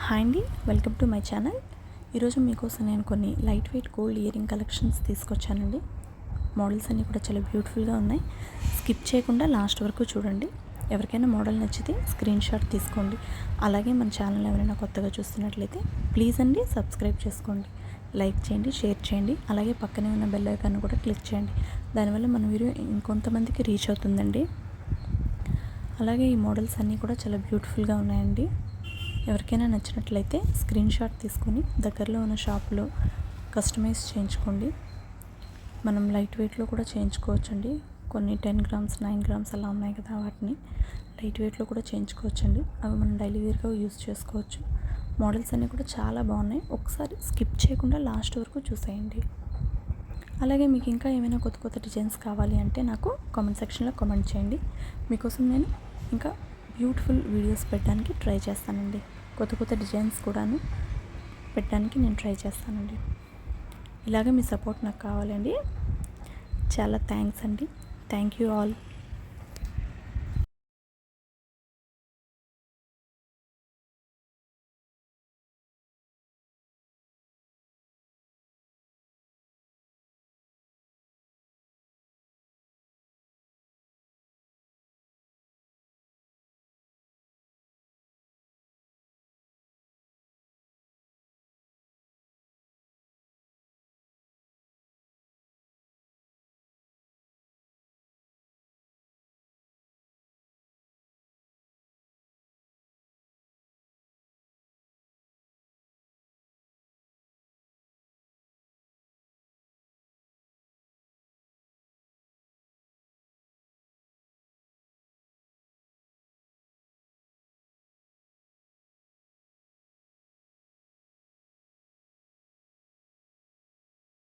Hi అండి, welcome to my channel. ఈరోజు మీకోసం నేను కొన్ని light weight gold earring collections తీసుకొచ్చానండి. మోడల్స్ అన్నీ కూడా చాలా బ్యూటిఫుల్గా ఉన్నాయి. స్కిప్ చేయకుండా లాస్ట్ వరకు చూడండి. ఎవరికైనా మోడల్ నచ్చితే స్క్రీన్ షాట్ తీసుకోండి. అలాగే మన ఛానల్ ఎవరైనా కొత్తగా చూస్తున్నట్లయితే ప్లీజ్ అండి సబ్స్క్రైబ్ చేసుకోండి, లైక్ చేయండి, షేర్ చేయండి. అలాగే పక్కనే ఉన్న బెల్ ఐకాన్ కూడా క్లిక్ చేయండి. దానివల్ల మన వీడియో ఇంకొంతమందికి రీచ్ అవుతుందండి. అలాగే ఈ మోడల్స్ అన్నీ కూడా చాలా బ్యూటిఫుల్గా ఉన్నాయండి. ఎవరికైనా నచ్చినట్లయితే స్క్రీన్ షాట్ తీసుకొని దగ్గరలో ఉన్న షాప్లో కస్టమైజ్ చేయించుకోండి. మనం లైట్ వెయిట్లో కూడా చేయించుకోవచ్చండి. కొన్ని 10 గ్రామ్స్ 9 గ్రామ్స్ అలా ఉన్నాయి కదా, వాటిని లైట్ వెయిట్లో కూడా చేయించుకోవచ్చండి. అవి మనం డైలీ వేర్గా యూజ్ చేసుకోవచ్చు. మోడల్స్ అన్నీ కూడా చాలా బాగున్నాయి. ఒకసారి స్కిప్ చేయకుండా లాస్ట్ వరకు చూసేయండి. అలాగే మీకు ఇంకా ఏమైనా కొత్త కొత్త డిజైన్స్ కావాలి అంటే నాకు కామెంట్ సెక్షన్లో కామెంట్ చేయండి. మీకోసం నేను ఇంకా బ్యూటిఫుల్ వీడియోస్ పెట్టడానికి ట్రై చేస్తానండి. కొత్త కొత్త డిజైన్స్ కూడాను పెట్టడానికి నేను ట్రై చేస్తానండి. ఇలాగే మీ సపోర్ట్ నాకు కావాలండి. చాలా థ్యాంక్స్ అండి. Thank you all.